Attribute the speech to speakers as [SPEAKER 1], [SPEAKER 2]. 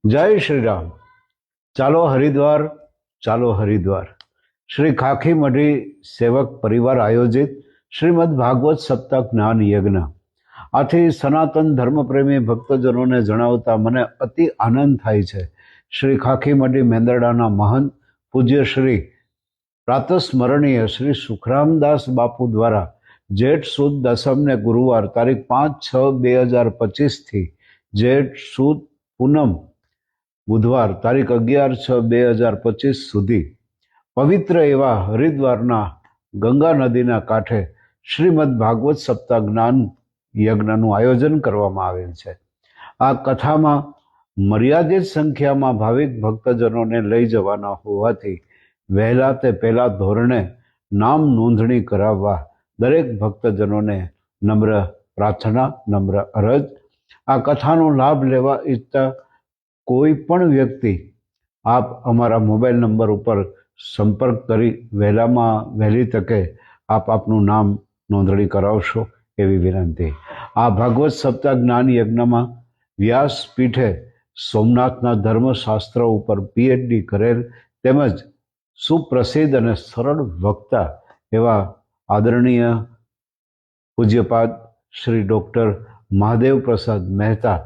[SPEAKER 1] जय श्री राम। चालो हरिद्वार, चालो हरिद्वार। श्री खाखी मढ़ी सेवक परिवार आयोजित श्रीमद भागवत सप्ताह ज्ञान यज्ञ आથી સનાતન ધર્મપ્રેમી ભક્તજનોને જણાવતા મને અતિ આનંદ થાય છે। શ્રી ખાખી મઢી મેંદરડાના મહંત પૂજ્ય શ્રી પ્રાતસ્મરણીય શ્રી સુખરામદાસ બાપુ દ્વારા જેઠ સુદ દસમને ગુરુવાર તારીખ 5/6/2025 થી જેઠ સુદ પૂનમ બુધવાર તારીખ 11/6/2025 સુધી પવિત્ર એવા હરિદ્વારના ગંગા નદીના કાંઠે શ્રીમદ ભાગવત સપ્તાહ જ્ઞાન યજ્ઞનું આયોજન કરવામાં આવેલ છે। આ કથામાં મર્યાદિત સંખ્યામાં ભાવિક ભક્તજનોને લઈ જવાના હોવાથી વહેલા તે પહેલા ધોરણે નામ નોંધણી કરાવવા દરેક ભક્તજનોને નમ્ર પ્રાર્થના, નમ્ર અરજ। આ કથાનો લાભ લેવા ઈચ્છતા કોઈ પણ વ્યક્તિ આપ અમારા મોબાઈલ નંબર ઉપર સંપર્ક કરી વહેલી તકે આપનું નામ નોંધણી કરાવશો એવી વિનંતી। આ ભાગવત સપ્તાહ જ્ઞાન યજ્ઞમાં વ્યાસપીઠે સોમનાથના ધર્મશાસ્ત્ર ઉપર PhD કરેલ તેમજ સુપ્રસિદ્ધ અને સરળ વક્તા એવા આદરણીય પૂજ્યપાદ શ્રી ડૉક્ટર મહાદેવ પ્રસાદ મહેતા